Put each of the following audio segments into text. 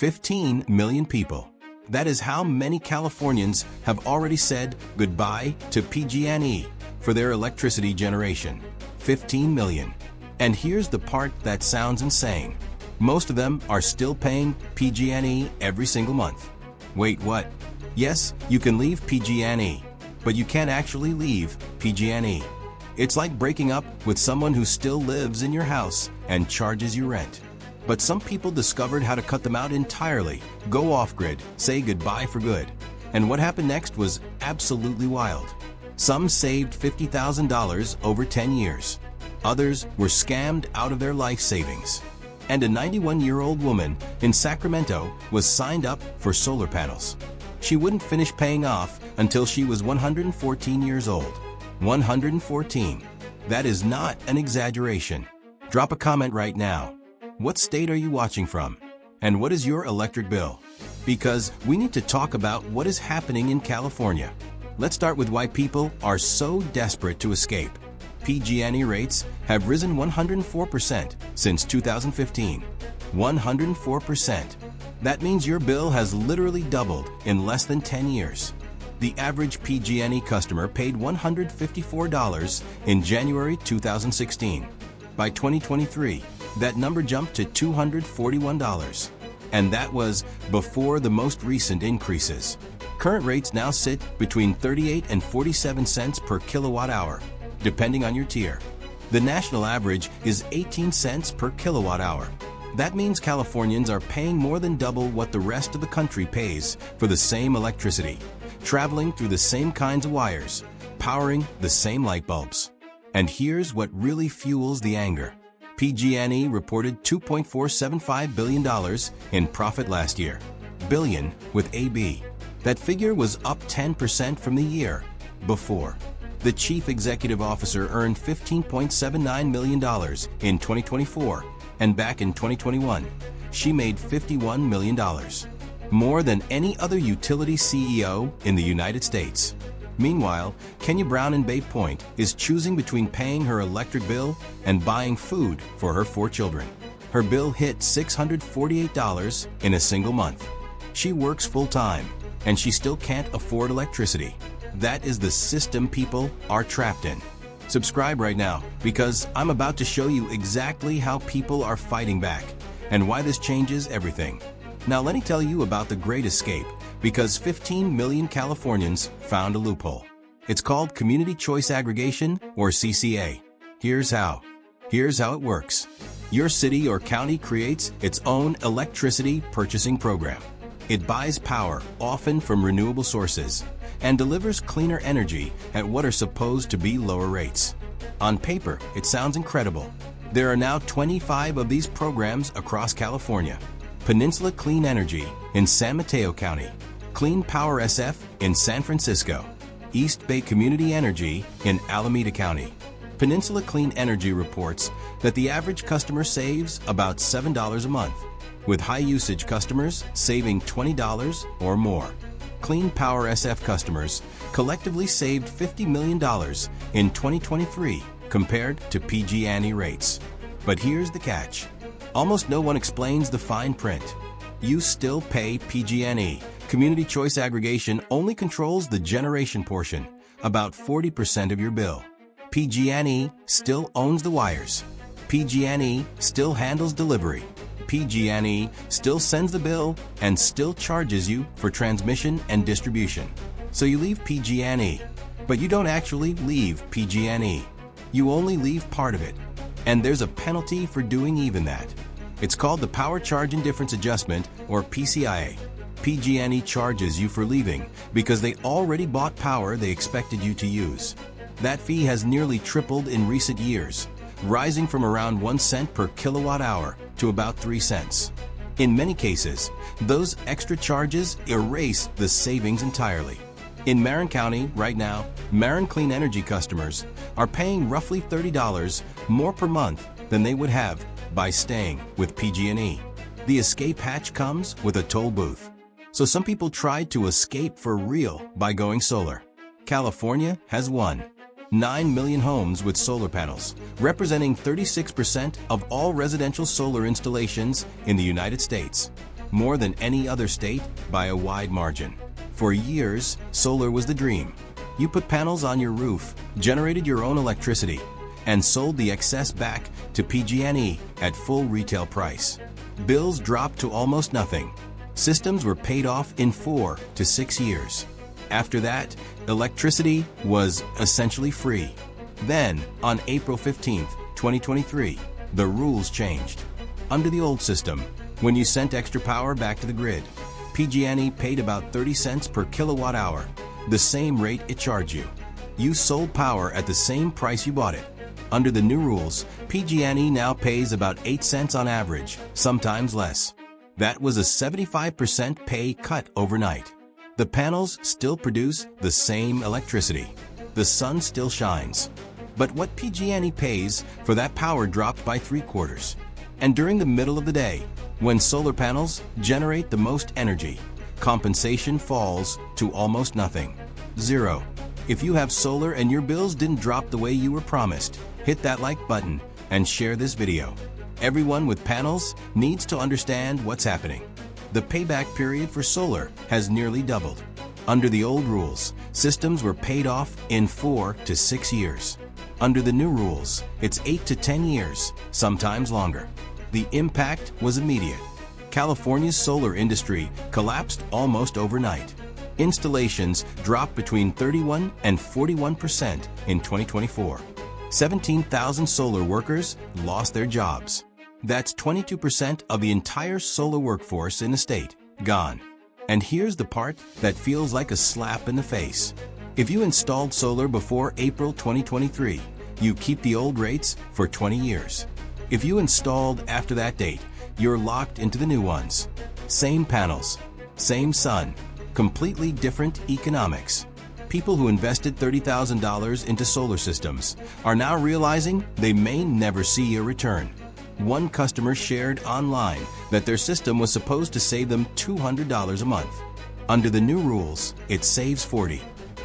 15 million people. That is how many Californians have already said goodbye to PG&E for their electricity generation. 15 million. And here's the part that sounds insane. Most of them are still paying PG&E every single month. Wait, what? Yes, you can leave PG&E, but you can't actually leave PG&E. It's like breaking up with someone who still lives in your house and charges you rent. But some people discovered how to cut them out entirely, go off-grid, say goodbye for good. And what happened next was absolutely wild. Some saved $50,000 over 10 years. Others were scammed out of their life savings. And a 91-year-old woman in Sacramento was signed up for solar panels. She wouldn't finish paying off until she was 114 years old. 114. That is not an exaggeration. Drop a comment right now. What state are you watching from? And what is your electric bill? Because we need to talk about what is happening in California. Let's start with why people are so desperate to escape. PG&E rates have risen 104% since 2015. 104%. That means your bill has literally doubled in less than 10 years. The average PG&E customer paid $154 in January 2016. By 2023, that number jumped to $241. And that was before the most recent increases. Current rates now sit between 38 and 47 cents per kilowatt hour, depending on your tier. The national average is 18 cents per kilowatt hour. That means Californians are paying more than double what the rest of the country pays for the same electricity, traveling through the same kinds of wires, powering the same light bulbs. And here's what really fuels the anger. PG&E reported $2.475 billion in profit last year. Billion with a B. That figure was up 10% from the year before. The chief executive officer earned $15.79 million in 2024, and back in 2021, she made $51 million. More than any other utility CEO in the United States. Meanwhile, Kenya Brown in Bay Point is choosing between paying her electric bill and buying food for her 4 children. Her bill hit $648 in a single month. She works full-time, and she still can't afford electricity. That is the system people are trapped in. Subscribe right now, because I'm about to show you exactly how people are fighting back and why this changes everything. Now let me tell you about the Great Escape, because 15 million Californians found a loophole. It's called Community Choice Aggregation, or CCA. Here's how. Here's how it works. Your city or county creates its own electricity purchasing program. It buys power, often from renewable sources, and delivers cleaner energy at what are supposed to be lower rates. On paper, it sounds incredible. There are now 25 of these programs across California. Peninsula Clean Energy in San Mateo County, Clean Power SF in San Francisco, East Bay Community Energy in Alameda County. Peninsula Clean Energy reports that the average customer saves about $7 a month, with high-usage customers saving $20 or more. Clean Power SF customers collectively saved $50 million in 2023 compared to PG&E rates. But here's the catch. Almost no one explains the fine print. You still pay PG&E. Community Choice Aggregation only controls the generation portion, about 40% of your bill. PG&E still owns the wires. PG&E still handles delivery. PG&E still sends the bill and still charges you for transmission and distribution. So you leave PG&E, but you don't actually leave PG&E. You only leave part of it. And there's a penalty for doing even that. It's called the Power Charge Indifference Adjustment, or PCIA. PG&E charges you for leaving because they already bought power they expected you to use. That fee has nearly tripled in recent years, rising from around 1 cent per kilowatt hour to about 3 cents. In many cases, those extra charges erase the savings entirely. In Marin County, right now, Marin Clean Energy customers are paying roughly $30 more per month than they would have by staying with PG&E. The escape hatch comes with a toll booth. So some people tried to escape for real by going solar. California has won. 9 million homes with solar panels, representing 36% of all residential solar installations in the United States. more than any other state by a wide margin. For years, solar was the dream. You put panels on your roof, generated your own electricity, and sold the excess back to PG&E at full retail price. Bills dropped to almost nothing. Systems were paid off in 4 to 6 years. After that, electricity was essentially free. Then, on April 15, 2023, the rules changed. Under the old system, when you sent extra power back to the grid, PG&E paid about 30 cents per kilowatt hour, the same rate it charged you. You sold power at the same price you bought it. Under the new rules, PG&E now pays about 8 cents on average, sometimes less. That was a 75% pay cut overnight. The panels still produce the same electricity. The sun still shines. But what PG&E pays for that power dropped by 3/4. And during the middle of the day, when solar panels generate the most energy, compensation falls to almost nothing. Zero. If you have solar and your bills didn't drop the way you were promised, hit that like button and share this video. Everyone with panels needs to understand what's happening. The payback period for solar has nearly doubled. Under the old rules, systems were paid off in 4 to 6 years. Under the new rules, it's 8 to 10 years, sometimes longer. The impact was immediate. California's solar industry collapsed almost overnight. Installations dropped between 31 and 41% in 2024. 17,000 solar workers lost their jobs. That's 22% of the entire solar workforce in the state gone. And here's the part that feels like a slap in the face. If you installed solar before April 2023, you keep the old rates for 20 years. If you installed after that date, you're locked into the new ones. Same panels, same sun, completely different economics. People who invested $30,000 into solar systems are now realizing they may never see a return. One customer shared online that their system was supposed to save them $200 a month. Under the new rules, it saves $40.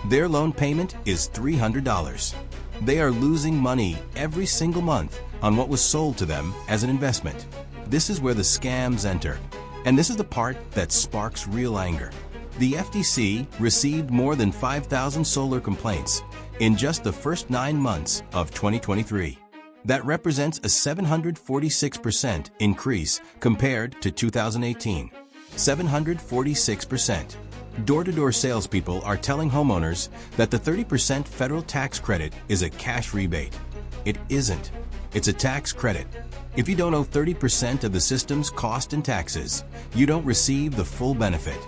Their loan payment is $300. They are losing money every single month on what was sold to them as an investment. This is where the scams enter, and this is the part that sparks real anger. The FTC received more than 5,000 solar complaints in just the first 9 months of 2023. That represents a 746% increase compared to 2018. 746%. Door-to-door salespeople are telling homeowners that the 30% federal tax credit is a cash rebate. It isn't. It's a tax credit. If you don't owe 30% of the system's cost and taxes, you don't receive the full benefit.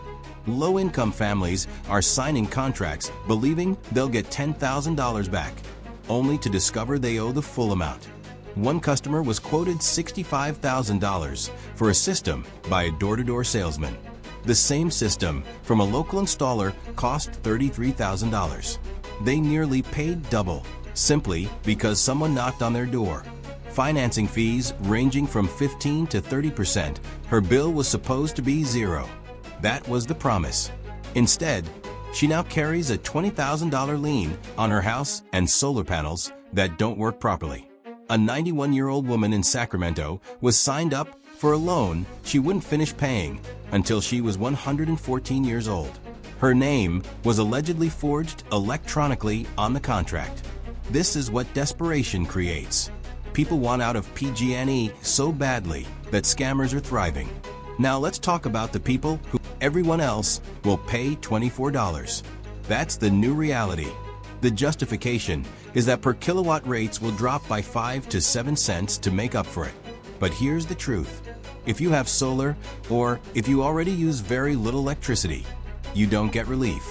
Low-income families are signing contracts believing they'll get $10,000 back, only to discover they owe the full amount. One customer was quoted $65,000 for a system by a door-to-door salesman. The same system from a local installer cost $33,000. They nearly paid double, simply because someone knocked on their door. Financing fees ranging from 15 to 30%. Her bill was supposed to be zero. That was the promise. Instead, she now carries a $20,000 lien on her house and solar panels that don't work properly. A 91-year-old woman in Sacramento was signed up for a loan she wouldn't finish paying until she was 114 years old. Her name was allegedly forged electronically on the contract. This is what desperation creates. People want out of PG&E so badly that scammers are thriving. Now let's talk about the people who everyone else will pay $24. That's the new reality. The justification is that per kilowatt rates will drop by 5 to 7 cents to make up for it. But here's the truth. If you have solar, or if you already use very little electricity, you don't get relief.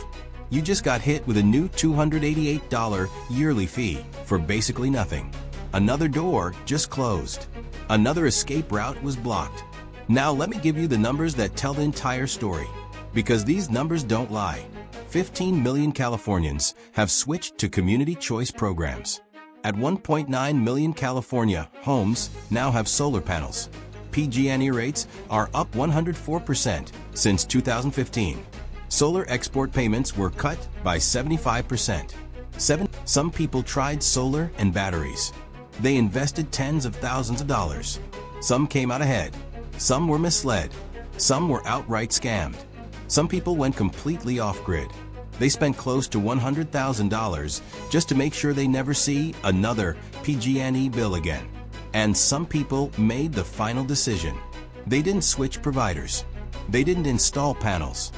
You just got hit with a new $288 yearly fee for basically nothing. Another door just closed. Another escape route was blocked. Now let me give you the numbers that tell the entire story, because these numbers don't lie. 15 million Californians have switched to community choice programs. At 1.9 million California homes now have solar panels. PG&E rates are up 104% since 2015. Solar export payments were cut by 75%. Some people tried solar and batteries. They invested tens of thousands of dollars. Some came out ahead. Some were misled. Some were outright scammed. Some people went completely off-grid. They spent close to $100,000 just to make sure they never see another PG&E bill again. And some people made the final decision. They didn't switch providers. They didn't install panels.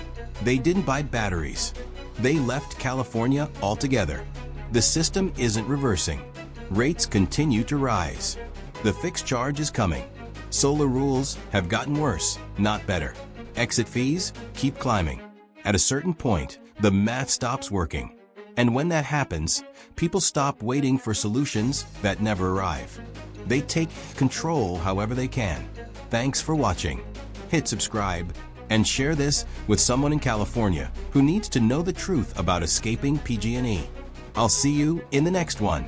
They didn't buy batteries. They left California altogether. The system isn't reversing. Rates continue to rise. The fixed charge is coming. Solar rules have gotten worse, not better. Exit fees keep climbing. At a certain point, the math stops working. And when that happens, people stop waiting for solutions that never arrive. They take control however they can. Thanks for watching. Hit subscribe and share this with someone in California who needs to know the truth about escaping PG&E. I'll see you in the next one.